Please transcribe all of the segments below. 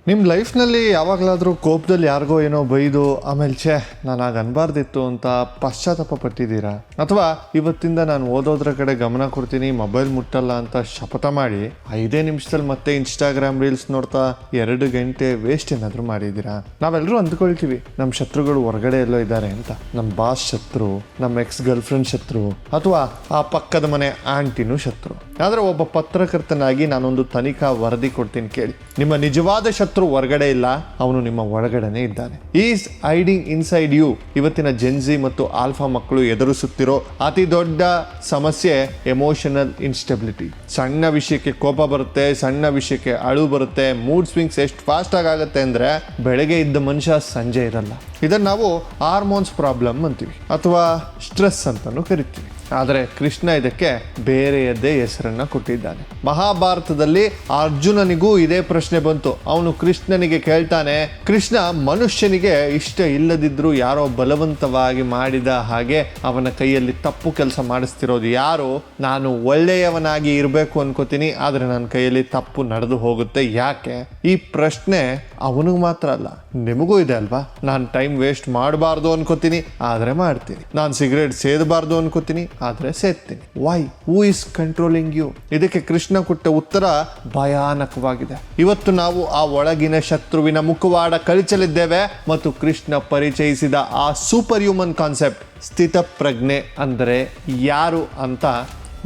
ನಿಮ್ಮ ಲೈಫ್ನಲ್ಲಿ ಯಾವಾಗಲಾದರೂ ಕೋಪದಲ್ಲಿ ಯಾರಿಗೋ ಏನೋ ಬೈದು ಆಮೇಲೆ ನಾನು ಆಗ ಅನ್ಬಾರ್ದಿತ್ತು ಅಂತ ಪಶ್ಚಾತ್ತಾಪ ಪಟ್ಟಿದ್ದೀರಾ? ಅಥವಾ ಇವತ್ತಿಂದ ನಾನು ಓದೋದ್ರ ಕಡೆ ಗಮನ ಕೊಡ್ತೀನಿ, ಮೊಬೈಲ್ ಮುಟ್ಟಲ್ಲ ಅಂತ ಶಪಥ ಮಾಡಿ 5 ನಿಮಿಷದಲ್ಲಿ ಮತ್ತೆ ಇನ್ಸ್ಟಾಗ್ರಾಮ್ ರೀಲ್ಸ್ ನೋಡ್ತಾ 2 ಗಂಟೆ ವೇಸ್ಟ್ ಏನಾದರೂ ಮಾಡಿದ್ದೀರಾ? ನಾವೆಲ್ಲರೂ ಅಂದ್ಕೊಳ್ತೀವಿ ನಮ್ಮ ಶತ್ರುಗಳು ಹೊರಗಡೆ ಎಲ್ಲೋ ಇದ್ದಾರೆ ಅಂತ. ನಮ್ಮ ಬಾಸ್ ಶತ್ರು, ನಮ್ಮ ಎಕ್ಸ್ ಗರ್ಲ್ ಫ್ರೆಂಡ್ ಶತ್ರು, ಅಥವಾ ಆ ಪಕ್ಕದ ಮನೆ ಆಂಟಿನೂ ಶತ್ರು. ಆದರೆ ಒಬ್ಬ ಪತ್ರಕರ್ತನಾಗಿ ನಾನೊಂದು ತನಿಖಾ ವರದಿ ಕೊಡ್ತೀನಿ ಕೇಳಿ. ನಿಮ್ಮ ನಿಜವಾದ ಶತ್ರು ಹೊರಗಡೆ ಇಲ್ಲ, ಅವನು ನಿಮ್ಮ ಒಳಗಡೆನೇ ಇದ್ದಾನೆ. Is hiding inside you. ಇವತ್ತಿನ ಜೆನ್ಜಿ ಮತ್ತು ಆಲ್ಫಾ ಮಕ್ಕಳು ಎದುರಿಸುತ್ತಿರೋ ಅತಿ ದೊಡ್ಡ ಸಮಸ್ಯೆ ಎಮೋಷನಲ್ ಇನ್ಸ್ಟೆಬಿಲಿಟಿ. ಸಣ್ಣ ವಿಷಯಕ್ಕೆ ಕೋಪ ಬರುತ್ತೆ, ಸಣ್ಣ ವಿಷಯಕ್ಕೆ ಅಳು ಬರುತ್ತೆ. ಮೂಡ್ ಸ್ವಿಂಗ್ಸ್ ಎಷ್ಟು ಫಾಸ್ಟ್ ಆಗುತ್ತೆ ಅಂದರೆ ಬೆಳಗ್ಗೆ ಇದ್ದ ಮನುಷ್ಯ ಸಂಜೆ ಇರಲ್ಲ. ಇದನ್ನು ನಾವು ಹಾರ್ಮೋನ್ಸ್ ಪ್ರಾಬ್ಲಮ್ ಅಂತೀವಿ ಅಥವಾ ಸ್ಟ್ರೆಸ್ ಅಂತಲೂ ಕರಿತೀವಿ. ಆದರೆ ಕೃಷ್ಣ ಇದಕ್ಕೆ ಬೇರೆಯದ್ದೇ ಹೆಸರನ್ನು ಕೊಟ್ಟಿದ್ದಾನೆ. ಮಹಾಭಾರತದಲ್ಲಿ ಅರ್ಜುನನಿಗೂ ಇದೇ ಪ್ರಶ್ನೆ ಬಂತು. ಅವನು ಕೃಷ್ಣನಿಗೆ ಕೇಳ್ತಾನೆ, ಕೃಷ್ಣ, ಮನುಷ್ಯನಿಗೆ ಇಷ್ಟ ಇಲ್ಲದಿದ್ರೂ ಯಾರೋ ಬಲವಂತವಾಗಿ ಮಾಡಿದ ಹಾಗೆ ಅವನ ಕೈಯಲ್ಲಿ ತಪ್ಪು ಕೆಲಸ ಮಾಡಿಸ್ತಿರೋದು ಯಾರು? ನಾನು ಒಳ್ಳೆಯವನಾಗಿ ಇರಬೇಕು ಅನ್ಕೋತೀನಿ, ಆದರೆ ನನ್ನ ಕೈಯಲ್ಲಿ ತಪ್ಪು ನಡೆದು ಹೋಗುತ್ತೆ. ಯಾಕೆ? ಈ ಪ್ರಶ್ನೆ ಅವನಿಗೆ ಮಾತ್ರ ಅಲ್ಲ, ನಿಮಗೂ ಇದೆ ಅಲ್ವಾ? ನಾನು ಟೈಮ್ ವೇಸ್ಟ್ ಮಾಡಬಾರ್ದು ಅನ್ಕೋತೀನಿ, ಆದರೆ ಮಾಡ್ತೀನಿ. ನಾನು ಸಿಗರೇಟ್ ಸೇದಬಾರ್ದು ಅನ್ಕೋತೀನಿ, ಆದರೆ ಸೇರ್ತೀನಿ. Why? Who is controlling you? ಇದಕ್ಕೆ ಕೃಷ್ಣ ಕೊಟ್ಟ ಉತ್ತರ ಭಯಾನಕವಾಗಿದೆ. ಇವತ್ತು ನಾವು ಆ ಒಳಗಿನ ಶತ್ರುವಿನ ಮುಖವಾಡ ಕಳಚಲಿದ್ದೇವೆ ಮತ್ತು ಕೃಷ್ಣ ಪರಿಚಯಿಸಿದ ಆ ಸೂಪರ್ ಹ್ಯೂಮನ್ ಕಾನ್ಸೆಪ್ಟ್ ಸ್ಥಿತಪ್ರಜ್ಞೆ ಅಂದರೆ ಯಾರು ಅಂತ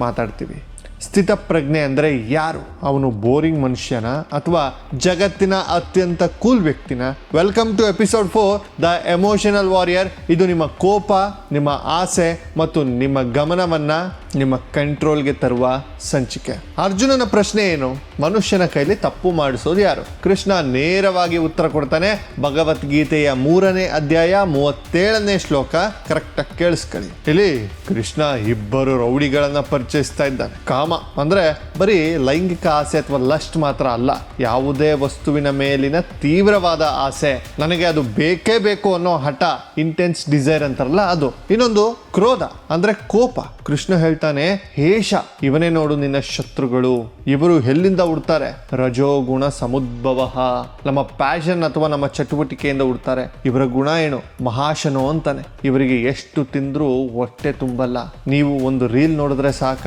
ಮಾತಾಡ್ತೀವಿ. ಸ್ಥಿತಪ್ರಜ್ಞೆ ಅಂದರೆ ಯಾರು? ಅವನು ಬೋರಿಂಗ್ ಮನುಷ್ಯನ ಅಥವಾ ಜಗತ್ತಿನ ಅತ್ಯಂತ ಕೂಲ್ ವ್ಯಕ್ತಿನ? Welcome to episode 4 the emotional warrior. ಇದು ನಿಮ್ಮ ಕೋಪ, ನಿಮ್ಮ ಆಸೆ ಮತ್ತು ನಿಮ್ಮ ಗಮನವನ್ನು ನಿಮ್ಮ ಕಂಟ್ರೋಲ್ಗೆ ತರುವ ಸಂಚಿಕೆ. ಅರ್ಜುನನ ಪ್ರಶ್ನೆ ಏನು? ಮನುಷ್ಯನ ಕೈಲಿ ತಪ್ಪು ಮಾಡಿಸೋದು ಯಾರು? ಕೃಷ್ಣ ನೇರವಾಗಿ ಉತ್ತರ ಕೊಡ್ತಾನೆ. ಭಗವದ್ಗೀತೆಯ 3ನೇ ಅಧ್ಯಾಯ 37ನೇ ಶ್ಲೋಕ. ಕರೆಕ್ಟಾಗಿ ಕೇಳಿಸ್ಕೊಳ್ಳಿ. ಇಲ್ಲಿ ಕೃಷ್ಣ ಇಬ್ಬರು ರೌಡಿಗಳನ್ನ ಪರಿಚಯಿಸ್ತಾ ಇದ್ದಾನೆ. ಕಾಮ ಅಂದ್ರೆ ಬರೀ ಲೈಂಗಿಕ ಆಸೆ ಅಥವಾ ಲಸ್ಟ್ ಮಾತ್ರ ಅಲ್ಲ, ಯಾವುದೇ ವಸ್ತುವಿನ ಮೇಲಿನ ತೀವ್ರವಾದ ಆಸೆ, ನನಗೆ ಅದು ಬೇಕೇ ಬೇಕು ಅನ್ನೋ ಹಠ, ಇಂಟೆನ್ಸ್ ಡಿಸೈರ್ ಅಂತಾರಲ್ಲ ಅದು. ಇನ್ನೊಂದು ಕ್ರೋಧ ಅಂದ್ರೆ ಕೋಪ. ಕೃಷ್ಣ ಹೇಳ್ತಾನೆ, ಹೇಷ, ಇವನೇ ನೋಡು ನಿನ್ನ ಶತ್ರುಗಳು. ಇವರು ಎಲ್ಲಿಂದ ಹುಡ್ತಾರೆ? ರಜೋಗುಣ ಸಮುದ್ಭವ. ನಮ್ಮ ಪ್ಯಾಷನ್ ಅಥವಾ ನಮ್ಮ ಚಟುವಟಿಕೆಯಿಂದ ಹುಡ್ತಾರೆ. ಇವರ ಗುಣ ಏನು? ಮಹಾಶನೋ ಅಂತಾನೆ. ಇವರಿಗೆ ಎಷ್ಟು ತಿಂದ್ರೂ ಹೊಟ್ಟೆ ತುಂಬಲ್ಲ. ನೀವು ಒಂದು ರೀಲ್ ನೋಡಿದ್ರೆ ಸಾಕ?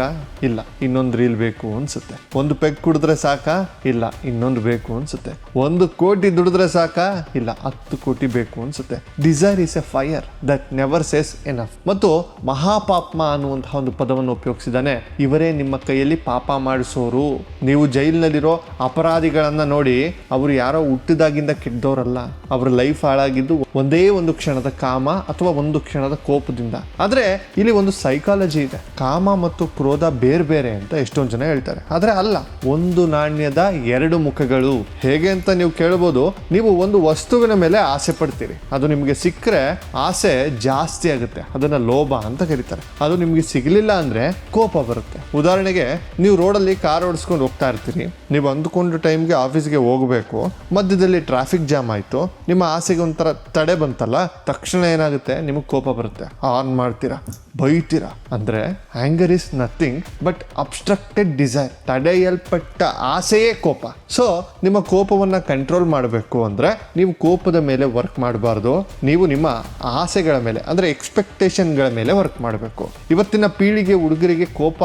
ಇಲ್ಲ, ಇನ್ನೊಂದು ರೀಲ್ ಬೇಕು ಅನ್ಸುತ್ತೆ. ಒಂದು ಪೆಗ್ ಕುಡಿದ್ರೆ ಸಾಕ? ಇಲ್ಲ, ಇನ್ನೊಂದು ಬೇಕು ಅನ್ಸುತ್ತೆ. 1 ಕೋಟಿ ದುಡಿದ್ರೆ ಸಾಕ? ಇಲ್ಲ, 10 ಕೋಟಿ ಬೇಕು ಅನ್ಸುತ್ತೆ. Desire is a fire that never says enough. ಮತ್ತು ಮಹಾಪಾಪ್ಮ ಅನ್ನುವಂತಹ ಒಂದು ಪದವನ್ನು ಉಪಯೋಗಿಸಿದ್ದಾನೆ. ಇವರೇ ನಿಮ್ಮ ಕೈಯಲ್ಲಿ ಪಾಪ ಮಾಡಿಸೋರು. ನೀವು ಜೈಲಿನಲ್ಲಿರೋ ಅಪರಾಧಿಗಳನ್ನ ನೋಡಿ, ಅವರು ಯಾರೋ ಹುಟ್ಟಿದಾಗಿಂದ ಕೆಟ್ಟದವರಲ್ಲ. ಅವರ ಲೈಫ್ ಹಾಳಾಗಿದ್ದು ಒಂದೇ ಒಂದು ಕ್ಷಣದ ಕಾಮ ಅಥವಾ ಒಂದು ಕ್ಷಣದ ಕೋಪದಿಂದ. ಆದ್ರೆ ಇಲ್ಲಿ ಒಂದು ಸೈಕಾಲಜಿ ಇದೆ. ಕಾಮ ಮತ್ತು ಕ್ರೋಧ ಬೇರೆ ಬೇರೆ ಅಂತ ಎಷ್ಟೊಂದು ಜನ ಹೇಳ್ತಾರೆ. ಆದ್ರೆ ಅಲ್ಲ, ಒಂದು ನಾಣ್ಯದ 2 ಮುಖಗಳು. ಹೇಗೆ ಅಂತ ನೀವು ಕೇಳಬಹುದು. ನೀವು ಒಂದು ವಸ್ತುವಿನ ಮೇಲೆ ಆಸೆ ಪಡ್ತೀರಿ, ಅದು ನಿಮಗೆ ಸಿಕ್ಕರೆ ಆಸೆ ಜಾಸ್ತಿ ಆಗುತ್ತೆ, ಅದನ್ನ ಲೋಭ ಅಂತ ಕರೀತಾರೆ. ಅದು ನಿಮ್ಗೆ ಸಿಗಲಿಲ್ಲ ಅಂದ್ರೆ ಕೋಪ ಬರುತ್ತೆ. ಉದಾಹರಣೆಗೆ, ನೀವು ರೋಡಲ್ಲಿ ಕಾರ್ ಓಡಿಸ್ಕೊಂಡು ಹೋಗ್ತಾ ಇರ್ತೀರಿ. ನೀವು ಅಂದುಕೊಂಡು ಟೈಮ್ಗೆ ಆಫೀಸ್ಗೆ ಹೋಗಬೇಕು, ಮಧ್ಯದಲ್ಲಿ ಟ್ರಾಫಿಕ್ ಜಾಮ್ ಆಯ್ತು, ನಿಮ್ಮ ಆಸೆಗೆ ಒಂಥರ ತಡೆ ಬಂತಲ್ಲ, ತಕ್ಷಣ ಏನಾಗುತ್ತೆ? ನಿಮಗೆ ಕೋಪ ಬರುತ್ತೆ. ಆನ್ ಮಾಡ್ತೀರಾ, ಬೈತೀರಾ. ಅಂದ್ರೆ anger is nothing but obstructed desire. ತಡೆಯಲ್ಪಟ್ಟ ಆಸೆಯೇ ಕೋಪ. ಸೊ ನಿಮ್ಮ ಕೋಪವನ್ನ ಕಂಟ್ರೋಲ್ ಮಾಡಬೇಕು ಅಂದ್ರೆ ನೀವು ಕೋಪದ ಮೇಲೆ ವರ್ಕ್ ಮಾಡಬಾರ್ದು. ನೀವು ನಿಮ್ಮ ಆಸೆಗಳ ಮೇಲೆ ಅಂದ್ರೆ ಎಕ್ಸ್ಪೆಕ್ಟೇಷನ್ಗಳ ಮೇಲೆ ವರ್ಕ್ ಮಾಡಬೇಕು. ಇವತ್ತಿನ ಪೀಳಿಗೆ ಹುಡುಗರಿಗೆ ಕೋಪ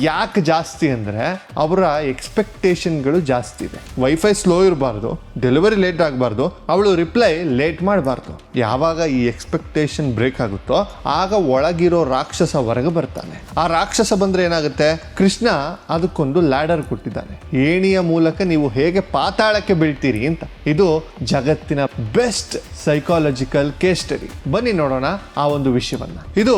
ಯಾಕೆ ಜಾಸ್ತಿ ಅಂದ್ರೆ ಅವರ ಎಕ್ಸ್ಪೆಕ್ಟೇಷನ್ಗಳು ಜಾಸ್ತಿ ಇದೆ. ವೈಫೈ ಸ್ಲೋ ಇರಬಾರ್ದು, ಡೆಲಿವರಿ ಲೇಟ್ ಆಗಬಾರ್ದು, ಅವಳು ರಿಪ್ಲೈ ಲೇಟ್ ಮಾಡಬಾರ್ದು. ಯಾವಾಗ ಈ ಎಕ್ಸ್ಪೆಕ್ಟೇಷನ್ ಬ್ರೇಕ್ ಆಗುತ್ತೋ ಆಗ ಒಳಗಿರೋ ರಾಕ್ಷಸ ಹೊರಗೆ ಬರ್ತಾನೆ. ಆ ರಾಕ್ಷಸ ಬಂದ್ರೆ ಏನಾಗುತ್ತೆ? ಕೃಷ್ಣ ಅದಕ್ಕೊಂದು ಲ್ಯಾಡರ್ ಕೊಟ್ಟಿದ್ದಾನೆ. ಏಣಿಯ ಮೂಲಕ ನೀವು ಹೇಗೆ ಪಾತಾಳಕ್ಕೆ ಬೀಳ್ತೀರಿ ಅಂತ. ಇದು ಜಗತ್ತಿನ ಬೆಸ್ಟ್ ಸೈಕಾಲಜಿಕಲ್ ಕೇಸ್ ಸ್ಟಡಿ. ಬನ್ನಿ ನೋಡೋಣ ಆ ಒಂದು ವಿಷಯವನ್ನ. ಇದು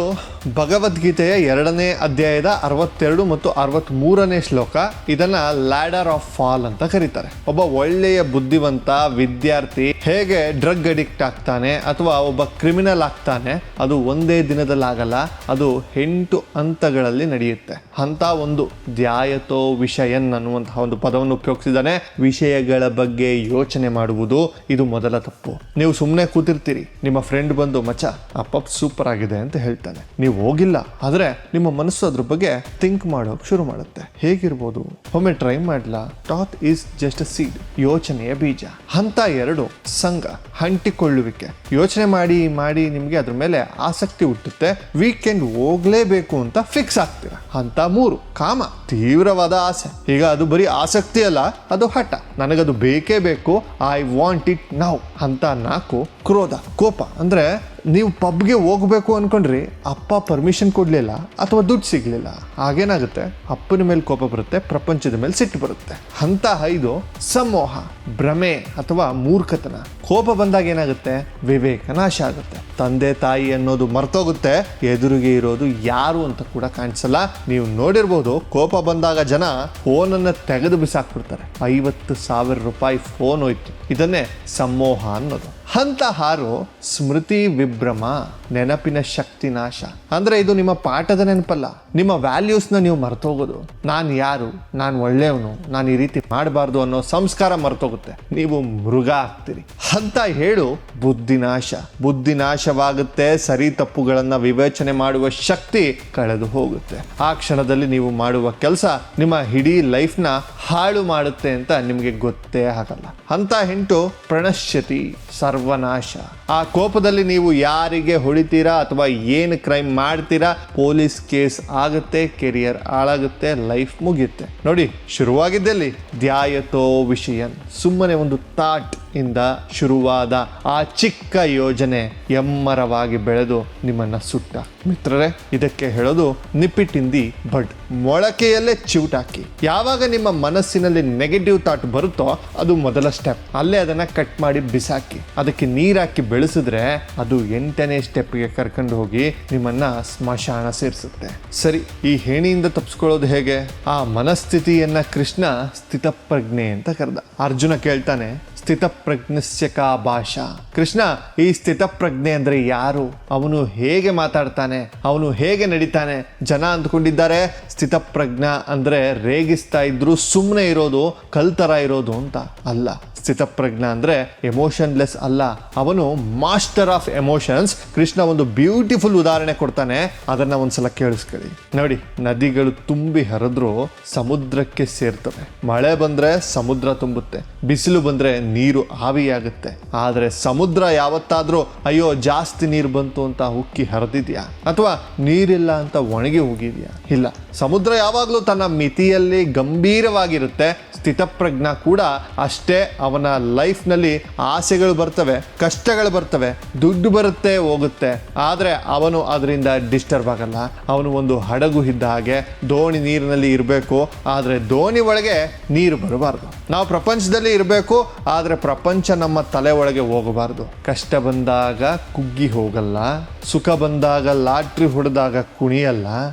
ಭಗವದ್ಗೀತೆಯ 2ನೇ ಅಧ್ಯಾಯದ 62 ಮತ್ತು 63ನೇ ಶ್ಲೋಕ. ಇದನ್ನ ಲ್ಯಾಡರ್ ಆಫ್ ಫಾಲ್ ಅಂತ ಕರೀತಾರೆ. ಒಬ್ಬ ಒಳ್ಳೆಯ ಬುದ್ಧಿವಂತ ವಿದ್ಯಾರ್ಥಿ ಹೇಗೆ ಡ್ರಗ್ ಅಡಿಕ್ಟ್ ಆಗ್ತಾನೆ ಅಥವಾ ಒಬ್ಬ ಕ್ರಿಮಿನಲ್ ಆಗ್ತಾನೆ, ಅದು ಒಂದೇ ದಿನದಲ್ಲಾಗಲ್ಲ, ಅದು 8 ಹಂತಗಳಲ್ಲಿ ನಡೆಯುತ್ತೆ. ಅಂತ ಒಂದು ಧ್ಯಾಯತೋ ವಿಷಯನ್ ಅನ್ನುವಂತಹ ಒಂದು ಪದವನ್ನು ಉಪಯೋಗಿಸಿದ್ದಾನೆ. ವಿಷಯಗಳ ಬಗ್ಗೆ ಯೋಚನೆ ಮಾಡುವುದು ಇದು ಮೊದಲ ತಪ್ಪು. ನೀವು ಸುಮ್ಮನೆ ಕೂತಿರ್ತೀರಿ, ನಿಮ್ಮ ಫ್ರೆಂಡ್ ಬಂದು ಮಚ್ಚ ಆ ಪಪ್ ಸೂಪರ್ ಆಗಿದೆ ಅಂತ ಹೇಳ್ತಾನೆ, ನೀವು ಹೋಗಿಲ್ಲ, ಆದರೆ ನಿಮ್ಮ ಮನಸ್ಸು ಅದ್ರ ಬಗ್ಗೆ ಥಿಂಕ್ ಮಾಡೋಕೆ ಶುರು ಮಾಡುತ್ತೆ. ಹೇಗಿರ್ಬೋದು, ಒಮ್ಮೆ ಟ್ರೈ ಮಾಡ್ಲಾ? Thought is just a seed, ಯೋಚನೆಯ ಬೀಜ. ಹಂತ 2 ಸಂಘ, ಅಂಟಿಕೊಳ್ಳುವಿಕೆ. ಯೋಚನೆ ಮಾಡಿ ಮಾಡಿ ನಿಮಗೆ ಅದ್ರ ಮೇಲೆ ಆಸಕ್ತಿ ಹುಟ್ಟುತ್ತೆ, ವೀಕೆಂಡ್ ಹೋಗ್ಲೇಬೇಕು ಅಂತ ಫಿಕ್ಸ್ ಆಗ್ತೀರ. ಹಂತ 3 ಕಾಮ, ತೀವ್ರವಾದ ಆಸೆ. ಈಗ ಅದು ಬರೀ ಆಸಕ್ತಿ ಅಲ್ಲ, ಅದು ಹಠ, ನನಗದು ಬೇಕೇ ಬೇಕು, ಐ ವಾಂಟ್ ಇಟ್ ನೌ. ಹಂತ 4 ಕ್ರೋಧ, ಕೋಪ. ಅಂದ್ರೆ ನೀವು ಪಬ್ಗೆ ಹೋಗ್ಬೇಕು ಅನ್ಕೊಂಡ್ರಿ, ಅಪ್ಪ ಪರ್ಮಿಷನ್ ಕೊಡ್ಲಿಲ್ಲ ಅಥವಾ ದುಡ್ಡು ಸಿಗ್ಲಿಲ್ಲ, ಆಗೇನಾಗುತ್ತೆ, ಅಪ್ಪನ ಮೇಲೆ ಕೋಪ ಬರುತ್ತೆ, ಪ್ರಪಂಚದ ಮೇಲೆ ಸಿಟ್ಟು ಬರುತ್ತೆ. ಹಂತ 5 ಸಮೋಹ, ಭ್ರಮೆ ಅಥವಾ ಮೂರ್ಖತನ. ಕೋಪ ಬಂದಾಗ ಏನಾಗುತ್ತೆ, ವಿವೇಕ ನಾಶ ಆಗುತ್ತೆ, ತಂದೆ ತಾಯಿ ಅನ್ನೋದು ಮರ್ತೋಗುತ್ತೆ, ಎದುರಿಗೆ ಇರೋದು ಯಾರು ಅಂತ ಕೂಡ ಕಾಣಿಸಲ್ಲ. ನೀವು ನೋಡಿರ್ಬೋದು, ಕೋಪ ಬಂದಾಗ ಜನ ಫೋನನ್ನು ತೆಗೆದು ಬಿಸಾಕ್ಬಿಡ್ತಾರೆ. 50,000 ರೂಪಾಯಿ ಫೋನ್ ಹೋಯ್ತು. ಇದನ್ನೇ ಸಮೋಹ ಅನ್ನೋದು. ಹಂತ 6 ಸ್ಮೃತಿ ವಿಭ್ರಮ, ನೆನಪಿನ ಶಕ್ತಿ ನಾಶ. ಅಂದ್ರೆ ಇದು ನಿಮ್ಮ ಪಾಠದ ನೆನಪಲ್ಲ, ನಿಮ್ಮ ವ್ಯಾಲ್ಯೂಸ್ನ ನೀವು ಮರ್ತೋಗೋದು. ನಾನು ಯಾರು, ನಾನು ಒಳ್ಳೆಯವನು, ನಾನು ಈ ರೀತಿ ಮಾಡಬಾರ್ದು ಅನ್ನೋ ಸಂಸ್ಕಾರ ಮರ್ತೋಗುತ್ತೆ, ನೀವು ಮೃಗ ಆಗ್ತೀರಿ. ಹಂತ 7 ಬುದ್ಧಿನಾಶ. ಬುದ್ಧಿನಾಶವಾಗುತ್ತೆ, ಸರಿ ತಪ್ಪುಗಳನ್ನು ವಿವೇಚನೆ ಮಾಡುವ ಶಕ್ತಿ ಕಳೆದು ಹೋಗುತ್ತೆ. ಆ ಕ್ಷಣದಲ್ಲಿ ನೀವು ಮಾಡುವ ಕೆಲಸ ನಿಮ್ಮ ಇಡೀ ಲೈಫ್ನ ಹಾಳು ಮಾಡುತ್ತೆ ಅಂತ ನಿಮಗೆ ಗೊತ್ತೇ ಆಗಲ್ಲ. ಹಂತ 8 ಪ್ರಣಶ್ಯತಿ, ಸರ್ವನಾಶ. ಆ ಕೋಪದಲ್ಲಿ ನೀವು ಯಾರಿಗೆ ಹೊಡಿತೀರಾ ಅಥವಾ ಏನು ಕ್ರೈಮ್ ಮಾಡ್ತೀರಾ, ಪೊಲೀಸ್ ಕೇಸ್ ಆಗುತ್ತೆ, ಕೆರಿಯರ್ ಹಾಳಾಗುತ್ತೆ, ಲೈಫ್ ಮುಗಿಯುತ್ತೆ. ನೋಡಿ, ಶುರುವಾಗಿದ್ದಲ್ಲಿ ಧ್ಯಾಯತೋ ವಿಷಯನ್, ಸುಮ್ಮನೆ ಒಂದು ಥಾಟ್ ಇಂದ ಶುರುವಾದ ಆ ಚಿಕ್ಕ ಯೋಜನೆ ಎಮ್ಮರವಾಗಿ ಬೆಳೆದು ನಿಮ್ಮನ್ನ ಸುಟ್ಟ. ಮಿತ್ರರೇ, ಇದಕ್ಕೆ ಹೇಳೋದು ನಿಪ್ಪಿಟ್ಟಿಂದಿ ಬಡ್, ಮೊಳಕೆಯಲ್ಲೇ ಚಿವುಟಾಕಿ. ಯಾವಾಗ ನಿಮ್ಮ ಮನಸ್ಸಿನಲ್ಲಿ ನೆಗೆಟಿವ್ ಥಾಟ್ ಬರುತ್ತೋ ಅದು ಮೊದಲ ಸ್ಟೆಪ್. ಅಲ್ಲೇ ಅದನ್ನ ಕಟ್ ಮಾಡಿ ಬಿಸಾಕಿ, ಅದಕ್ಕೆ ನೀರಾಕಿ ಬೆಳೆಸಿದ್ರೆ ಅದು 8ನೇ ಸ್ಟೆಪ್ಗೆ ಕರ್ಕೊಂಡು ಹೋಗಿ ನಿಮ್ಮನ್ನ ಸ್ಮಶಾನ ಸೇರಿಸುತ್ತೆ. ಸರಿ, ಈ ಹೇಣಿಯಿಂದ ತಪ್ಪಿಸ್ಕೊಳ್ಳೋದು ಹೇಗೆ? ಆ ಮನಸ್ಥಿತಿಯನ್ನ ಕೃಷ್ಣ ಸ್ಥಿತಪ್ರಜ್ಞೆ ಅಂತ ಕರೆದ. ಅರ್ಜುನ ಕೇಳ್ತಾನೆ, ಸ್ಥಿತಪ್ರಜ್ಞಸ್ಯ ಕಾ ಭಾಷಾ? ಕೃಷ್ಣ, ಈ ಸ್ಥಿತಪ್ರಜ್ಞೆ ಅಂದ್ರೆ ಯಾರು? ಅವನು ಹೇಗೆ ಮಾತಾಡ್ತಾನೆ, ಅವನು ಹೇಗೆ ನಡೀತಾನೆ? ಜನ ಅಂದ್ಕೊಂಡಿದ್ದಾರೆ ಸ್ಥಿತಪ್ರಜ್ಞ ಅಂದ್ರೆ ರೇಗಿಸ್ತಾ ಇದ್ರು ಸುಮ್ಮನೆ ಇರೋದು, ಕಲ್ತರ ಇರೋದು ಅಂತ. ಅಲ್ಲ, ಸ್ಥಿತಪ್ರಜ್ಞ ಅಂದ್ರೆ ಎಮೋಷನ್ಲೆಸ್ ಅಲ್ಲ, ಅವನು ಮಾಸ್ಟರ್ ಆಫ್ ಎಮೋಷನ್ಸ್. ಕೃಷ್ಣ ಒಂದು ಬ್ಯೂಟಿಫುಲ್ ಉದಾಹರಣೆ ಕೊಡ್ತಾನೆ, ಅದನ್ನ ಒಂದ್ಸಲ ಕೇಳಿಸ್ಕೊಳ್ಳಿ. ನೋಡಿ, ನದಿಗಳು ತುಂಬಿ ಹರಿದ್ರು ಸಮುದ್ರಕ್ಕೆ ಸೇರ್ತವೆ. ಮಳೆ ಬಂದ್ರೆ ಸಮುದ್ರ ತುಂಬುತ್ತೆ, ಬಿಸಿಲು ಬಂದ್ರೆ ನೀರು ಆವಿಯಾಗುತ್ತೆ. ಆದರೆ ಸಮುದ್ರ ಯಾವತ್ತಾದ್ರೂ ಅಯ್ಯೋ ಜಾಸ್ತಿ ನೀರು ಬಂತು ಅಂತ ಉಕ್ಕಿ ಹರಿದಿದ್ಯಾ ಅಥವಾ ನೀರಿಲ್ಲ ಅಂತ ಒಣಗಿ ಹೋಗಿದ್ಯಾ? ಇಲ್ಲ. ಸಮುದ್ರ ಯಾವಾಗಲೂ ತನ್ನ ಮಿತಿಯಲ್ಲಿ ಗಂಭೀರವಾಗಿರುತ್ತೆ. ಸ್ಥಿತಪ್ರಜ್ಞ ಕೂಡ ಅಷ್ಟೇ. ಅವನ ಲೈಫ್ನಲ್ಲಿ ಆಸೆಗಳು ಬರ್ತವೆ, ಕಷ್ಟಗಳು ಬರ್ತವೆ, ದುಡ್ಡು ಬರುತ್ತೆ ಹೋಗುತ್ತೆ, ಆದರೆ ಅವನು ಅದರಿಂದ ಡಿಸ್ಟರ್ಬ್ ಆಗಲ್ಲ. ಅವನು ಒಂದು ಹಡಗು ಇದ್ದ ಹಾಗೆ, ದೋಣಿ ನೀರಿನಲ್ಲಿ ಇರಬೇಕು, ಆದರೆ ದೋಣಿ ಒಳಗೆ ನೀರು ಬರಬಾರ್ದು. ನಾವು ಪ್ರಪಂಚದಲ್ಲಿ ಇರಬೇಕು, ಆದರೆ ಪ್ರಪಂಚ ನಮ್ಮ ತಲೆ ಒಳಗೆ ಹೋಗಬಾರ್ದು. ಕಷ್ಟ ಬಂದಾಗ ಕುಗ್ಗಿ ಹೋಗಲ್ಲ, ಸುಖ ಬಂದಾಗ ಲಾಟ್ರಿ ಹೊಡೆದಾಗ ಕುಣಿಯಲ್ಲ.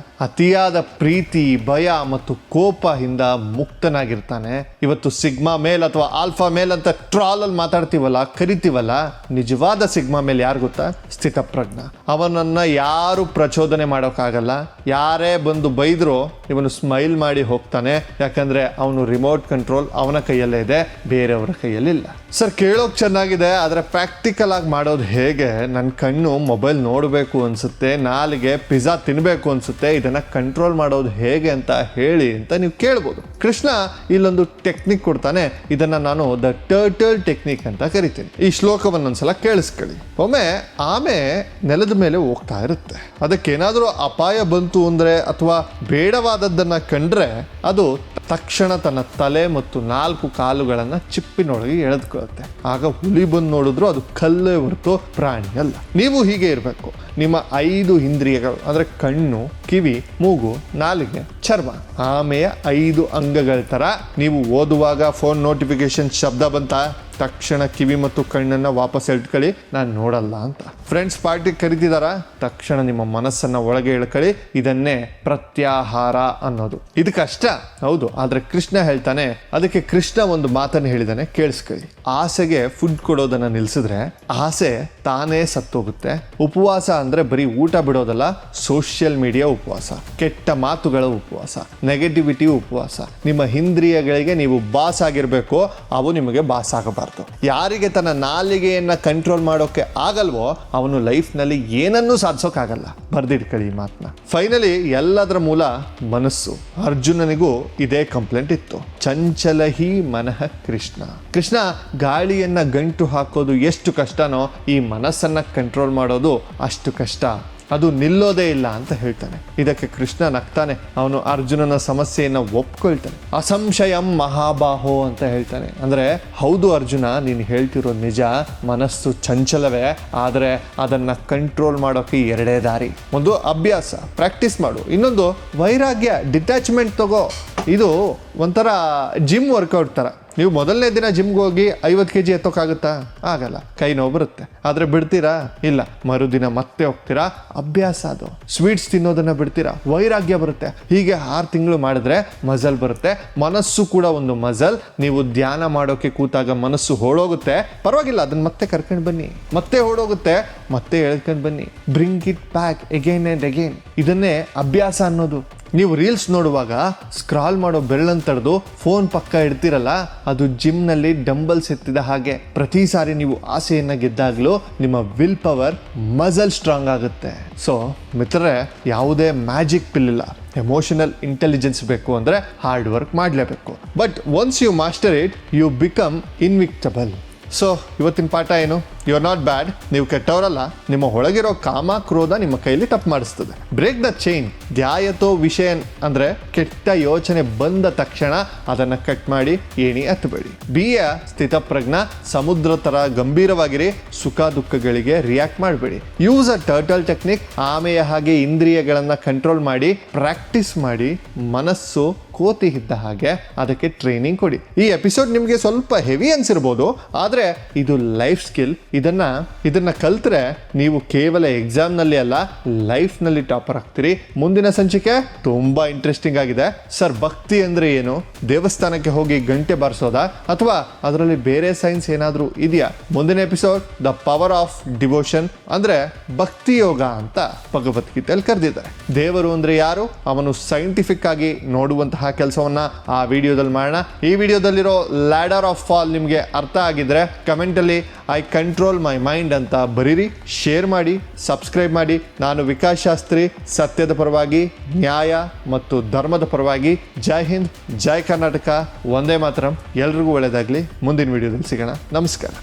ಅತಿಯಾದ ಪ್ರೀತಿ, ಭಯ ಮತ್ತು ಕೋಪದಿಂದ ಮುಕ್ತನಾಗಿರ್ತಾನೆ. ಇವತ್ತು ಸಿಗ್ಮಾ ಮೇಲ್ ಅಥವಾ ಆಲ್ಫಾ ಮೇಲ್ ಅಂತ ಟ್ರಾಲಲ್ಲಿ ಮಾತಾಡ್ತೀವಲ್ಲ, ಕರಿತೀವಲ್ಲ, ನಿಜವಾದ ಸಿಗ್ಮಾ ಮೇಲ್ ಯಾರು ಗೊತ್ತಾ? ಸ್ಥಿತಪ್ರಜ್ಞ. ಅವನನ್ನ ಯಾರು ಪ್ರಚೋದನೆ ಮಾಡೋಕ್ಕಾಗಲ್ಲ. ಯಾರೇ ಬಂದು ಬೈದ್ರು ಇವನು ಸ್ಮೈಲ್ ಮಾಡಿ ಹೋಗ್ತಾನೆ, ಯಾಕಂದ್ರೆ ಅವನು ರಿಮೋಟ್ ಕಂಟ್ರೋಲ್ ಅವನ ಕೈಯಲ್ಲೇ ಇದೆ, ಬೇರೆಯವರ ಕೈಯಲ್ಲಿಲ್ಲ. ಸರ್, ಕೇಳೋಕೆ ಚೆನ್ನಾಗಿದೆ, ಆದರೆ ಪ್ರಾಕ್ಟಿಕಲ್ ಆಗಿ ಮಾಡೋದು ಹೇಗೆ? ನನ್ನ ಕಣ್ಣು ಮೊಬೈಲ್ ನೋಡಬೇಕು ಅನ್ಸುತ್ತೆ, ನಾಲಿಗೆ ಪಿಜ್ಜಾ ತಿನ್ನಬೇಕು ಅನ್ಸುತ್ತೆ, ಇದನ್ನ ಕಂಟ್ರೋಲ್ ಮಾಡೋದು ಹೇಗೆ ಅಂತ ಹೇಳಿ ಅಂತ ನೀವು ಕೇಳ್ಬೋದು. ಕೃಷ್ಣ ಇಲ್ಲೊಂದು ಟೆಕ್ನಿಕ್ ಕೊಡ್ತಾನೆ, ಇದನ್ನ ನಾನು ದ ಟರ್ಟಲ್ ಟೆಕ್ನಿಕ್ ಅಂತ ಕರಿತೀನಿ. ಈ ಶ್ಲೋಕವನ್ನೊಂದ್ಸಲ ಕೇಳಿಸ್ಕೊಳ್ಳಿ. ಒಮ್ಮೆ ಆಮೆ ನೆಲದ ಮೇಲೆ ಹೋಗ್ತಾ ಇರುತ್ತೆ. ಅದಕ್ಕೇನಾದರೂ ಅಪಾಯ ಬಂತು ಅಂದ್ರೆ ಅಥವಾ ಬೇಡವಾದದ್ದನ್ನ ಕಂಡ್ರೆ ಅದು ತಕ್ಷಣ ತನ್ನ ತಲೆ ಮತ್ತು 4 ಕಾಲುಗಳನ್ನ ಚಿಪ್ಪಿನೊಳಗೆ ಎಳೆದುಕೊಳ್ಳುತ್ತೆ. ಆಗ ಹುಲಿ ಬಂದು ನೋಡಿದ್ರು ಅದು ಕಲ್ಲೇ ಹೊರತು ಪ್ರಾಣಿ ಅಲ್ಲ. ನೀವು ಹೀಗೆ ಇರಬೇಕು. ನಿಮ್ಮ 5 ಇಂದ್ರಿಯಗಳು ಅಂದರೆ ಕಣ್ಣು, ಕಿವಿ, ಮೂಗು, ನಾಲಿಗೆ, ಚರ್ಮ, ಆಮೆಯ 5 ಅಂಗಗಳ ಥರ ನೀವು ಓದುವಾಗ ಫೋನ್ ನೋಟಿಫಿಕೇಶನ್ ಶಬ್ದ ಬಂತ ತಕ್ಷಣ ಕಿವಿ ಮತ್ತು ಕಣ್ಣನ್ನು ವಾಪಸ್ ಇಟ್ಕೊಳ್ಳಿ, ನಾನು ನೋಡಲ್ಲ ಅಂತ. ಫ್ರೆಂಡ್ಸ್ ಪಾರ್ಟಿಗೆ ಕರಿತಿದಾರ, ತಕ್ಷಣ ನಿಮ್ಮ ಮನಸ್ಸನ್ನು ಒಳಗೆ ಇಳ್ಕೊಳ್ಳಿ. ಇದನ್ನೇ ಪ್ರತ್ಯಾಹಾರ ಅನ್ನೋದು. ಇದು ಕಷ್ಟ ಹೌದು, ಆದರೆ ಕೃಷ್ಣ ಹೇಳ್ತಾನೆ. ಅದಕ್ಕೆ ಕೃಷ್ಣ ಒಂದು ಮಾತನ್ನು ಹೇಳಿದಾನೆ, ಕೇಳಿಸ್ಕೊಳ್ಳಿ. ಆಸೆಗೆ ಫುಡ್ ಕೊಡೋದನ್ನ ನಿಲ್ಸಿದ್ರೆ ಆಸೆ ತಾನೇ ಸತ್ತೋಗುತ್ತೆ. ಉಪವಾಸ ಅಂದ್ರೆ ಬರೀ ಊಟ ಬಿಡೋದಲ್ಲ, ಸೋಷಿಯಲ್ ಮೀಡಿಯಾ ಉಪವಾಸ, ಕೆಟ್ಟ ಮಾತುಗಳ ಉಪವಾಸ, ನೆಗೆಟಿವಿಟಿ ಉಪವಾಸ. ನಿಮ್ಮ ಇಂದ್ರಿಯಗಳಿಗೆ ನೀವು ಬಾಸ್ ಆಗಿರ್ಬೇಕು, ಅವು ನಿಮಗೆ ಬಾಸ್ ಆಗಬಾರ್ದು. ಯಾರಿಗೆ ತನ್ನ ನಾಲಿಗೆಯನ್ನ ಕಂಟ್ರೋಲ್ ಮಾಡೋಕೆ ಆಗಲ್ವೋ ಅವನು ಲೈಫ್ನಲ್ಲಿ ಏನನ್ನೂ ಸಾಧಿಸೋಕ್ಕಾಗಲ್ಲ. ಬರ್ದಿಟ್ಕೊಳ್ಳಿ ಈ ಮಾತನ್ನ. ಫೈನಲಿ ಎಲ್ಲದರ ಮೂಲ ಮನಸ್ಸು. ಅರ್ಜುನನಿಗೂ ಇದೇ ಕಂಪ್ಲೇಂಟ್ ಇತ್ತು. ಚಂಚಲ ಹಿ ಮನಃ ಕೃಷ್ಣ. ಕೃಷ್ಣ ಗಾಳಿಯನ್ನ ಗಂಟು ಹಾಕೋದು ಎಷ್ಟು ಕಷ್ಟನೋ ಈ ಮನಸ್ಸನ್ನ ಕಂಟ್ರೋಲ್ ಮಾಡೋದು ಅಷ್ಟು ಕಷ್ಟ. ಅದು ನಿಲ್ಲೋದೇ ಇಲ್ಲ ಅಂತ ಹೇಳ್ತಾನೆ. ಇದಕ್ಕೆ ಕೃಷ್ಣ ನಗ್ತಾನೆ. ಅವನು ಅರ್ಜುನನ ಸಮಸ್ಯೆಯನ್ನು ಒಪ್ಕೊಳ್ತಾನೆ. ಅಸಂಶಯಂ ಮಹಾಬಾಹೋ ಅಂತ ಹೇಳ್ತಾನೆ. ಅಂದ್ರೆ ಹೌದು ಅರ್ಜುನ, ನೀನು ಹೇಳ್ತಿರೋ ನಿಜ. ಮನಸ್ಸು ಚಂಚಲವೇ, ಆದರೆ ಅದನ್ನ ಕಂಟ್ರೋಲ್ ಮಾಡೋಕೆ 2 ದಾರಿ. ಒಂದು ಅಭ್ಯಾಸ, ಪ್ರಾಕ್ಟೀಸ್ ಮಾಡು. ಇನ್ನೊಂದು ವೈರಾಗ್ಯ, ಡಿಟ್ಯಾಚ್ಮೆಂಟ್ ತಗೋ. ಇದು ಒಂಥರ ಜಿಮ್ ವರ್ಕೌಟ್ ಥರ. ನೀವು ಮೊದಲನೇ ದಿನ ಜಿಮ್ಗೆ ಹೋಗಿ 50 kg ಎತ್ತೋಕ್ಕಾಗುತ್ತಾ? ಆಗಲ್ಲ, ಕೈ ನೋವು ಬರುತ್ತೆ. ಆದರೆ ಬಿಡ್ತೀರಾ? ಇಲ್ಲ. ಮರುದಿನ ಮತ್ತೆ ಹೋಗ್ತೀರಾ. ಅಭ್ಯಾಸ ಅದು. ಸ್ವೀಟ್ಸ್ ತಿನ್ನೋದನ್ನ ಬಿಡ್ತೀರಾ, ವೈರಾಗ್ಯ ಬರುತ್ತೆ. ಹೀಗೆ 6 ತಿಂಗಳು ಮಾಡಿದ್ರೆ ಮಜಲ್ ಬರುತ್ತೆ. ಮನಸ್ಸು ಕೂಡ ಒಂದು ಮಜಲ್. ನೀವು ಧ್ಯಾನ ಮಾಡೋಕೆ ಕೂತಾಗ ಮನಸ್ಸು ಓಡೋಗುತ್ತೆ, ಪರವಾಗಿಲ್ಲ, ಅದನ್ನ ಮತ್ತೆ ಕರ್ಕೊಂಡು ಬನ್ನಿ. ಮತ್ತೆ ಓಡೋಗುತ್ತೆ, ಮತ್ತೆ ಎಳ್ಕೊಂಡು ಬನ್ನಿ. Bring it back again and again. ಇದನ್ನೇ ಅಭ್ಯಾಸ ಅನ್ನೋದು. ನೀವು ರೀಲ್ಸ್ ನೋಡುವಾಗ ಸ್ಕ್ರಾಲ್ ಮಾಡೋ ಬೆರಳನ್ನು ತಡೆದು ಫೋನ್ ಪಕ್ಕ ಇಡ್ತೀರಲ್ಲ, ಅದು ಜಿಮ್ನಲ್ಲಿ ಡಂಬಲ್ಸ್ ಎತ್ತಿದ ಹಾಗೆ. ಪ್ರತಿ ಸಾರಿ ನೀವು ಆಸೆಯನ್ನು ಗೆದ್ದಾಗಲೂ ನಿಮ್ಮ ವಿಲ್ ಪವರ್, ಮಜಲ್ ಸ್ಟ್ರಾಂಗ್ ಆಗುತ್ತೆ. ಸೊ ಮಿತ್ರರೇ, ಯಾವುದೇ ಮ್ಯಾಜಿಕ್ ಪಿಲ್ ಇಲ್ಲ. ಎಮೋಷನಲ್ ಇಂಟೆಲಿಜೆನ್ಸ್ ಬೇಕು ಅಂದರೆ ಹಾರ್ಡ್ ವರ್ಕ್ ಮಾಡಲೇಬೇಕು. But once you master it, you become invincible. So ಇವತ್ತಿನ ಪಾಠ ಏನು? You are not bad. ನೀವು ಕೆಟ್ಟವರಲ್ಲ. ನಿಮ್ಮ ಒಳಗಿರೋ ಕಾಮ, ಕ್ರೋಧ ನಿಮ್ಮ ಕೈಲಿ ತಪ್ಪು ಮಾಡಿಸ್ತದೆ. Break the chain. ಧ್ಯಾಯತೋ ವಿಷಯನ್ ಅಂದರೆ ಕೆಟ್ಟ ಯೋಚನೆ ಬಂದ ತಕ್ಷಣ ಅದನ್ನು ಕಟ್ ಮಾಡಿ ಏಣಿ ಹತ್ತಬೇಡಿ. ಬಿಯ ಸ್ಥಿತಪ್ರಜ್ಞ, ಸಮುದ್ರ ಥರ ಗಂಭೀರವಾಗಿರಿ. ಸುಖ ದುಃಖಗಳಿಗೆ ರಿಯಾಕ್ಟ್ ಮಾಡಬೇಡಿ. Use a turtle technique. ಆಮೆಯ ಹಾಗೆ ಇಂದ್ರಿಯಗಳನ್ನು ಕಂಟ್ರೋಲ್ ಮಾಡಿ, ಪ್ರಾಕ್ಟೀಸ್ ಮಾಡಿ. ಮನಸ್ಸು ಕೋತಿ ಇದ್ದ ಹಾಗೆ, ಅದಕ್ಕೆ ಟ್ರೈನಿಂಗ್ ಕೊಡಿ. ಈ ಎಪಿಸೋಡ್ ನಿಮಗೆ ಸ್ವಲ್ಪ ಹೆವಿ ಅನ್ಸಿರ್ಬೋದು, ಆದರೆ ಇದು ಲೈಫ್ ಸ್ಕಿಲ್. ಇದನ್ನ ಕಲ್ತ್ರೆ ನೀವು ಕೇವಲ ಎಕ್ಸಾಮ್ನಲ್ಲಿ ಅಲ್ಲ, ಲೈಫ್ನಲ್ಲಿ ಟಾಪರ್ ಆಗ್ತೀರಿ. ಮುಂದಿನ ಸಂಚಿಕೆ ತುಂಬಾ ಇಂಟ್ರೆಸ್ಟಿಂಗ್ ಆಗಿದೆ. ಸರ್, ಭಕ್ತಿ ಅಂದ್ರೆ ಏನು? ದೇವಸ್ಥಾನಕ್ಕೆ ಹೋಗಿ ಗಂಟೆ ಬಾರಿಸೋದಾ, ಅಥವಾ ಅದರಲ್ಲಿ ಬೇರೆ ಸೈನ್ಸ್ ಏನಾದರೂ ಇದೆಯಾ? ಮುಂದಿನ episode the power of devotion, ಅಂದ್ರೆ ಭಕ್ತಿ ಯೋಗ ಅಂತ ಭಗವದ್ಗೀತೆಯಲ್ಲಿ ಕರೆದಿದ್ದಾರೆ. ದೇವರು ಅಂದ್ರೆ ಯಾರು? ಅವನು ಸೈಂಟಿಫಿಕ್ ಆಗಿ ನೋಡುವಂತಹ ಕೆಲಸವನ್ನ ಆ ವಿಡಿಯೋದಲ್ಲಿ ಮಾಡೋಣ. ಈ ವಿಡಿಯೋದಲ್ಲಿರೋ ಲ್ಯಾಡರ್ ಆಫ್ ಫಾಲ್ ನಿಮಗೆ ಅರ್ಥ ಆಗಿದ್ರೆ ಕಮೆಂಟಲ್ಲಿ ಐ ಕಂಟ್ರೋಲ್ ಮೈ ಮೈಂಡ್ ಅಂತ ಬರೀರಿ. ಶೇರ್ ಮಾಡಿ, ಸಬ್ಸ್ಕ್ರೈಬ್ ಮಾಡಿ. ನಾನು ವಿಕಾಸ್ ಶಾಸ್ತ್ರಿ, ಸತ್ಯದ ಪರವಾಗಿ, ನ್ಯಾಯ ಮತ್ತು ಧರ್ಮದ ಪರವಾಗಿ. ಜೈ ಹಿಂದ್, ಜೈ ಕರ್ನಾಟಕ, ವಂದೇ ಮಾತರಂ. ಎಲ್ರಿಗೂ ಒಳ್ಳೆಯದಾಗಲಿ. ಮುಂದಿನ ವಿಡಿಯೋದಲ್ಲಿ ಸಿಗೋಣ. ನಮಸ್ಕಾರ.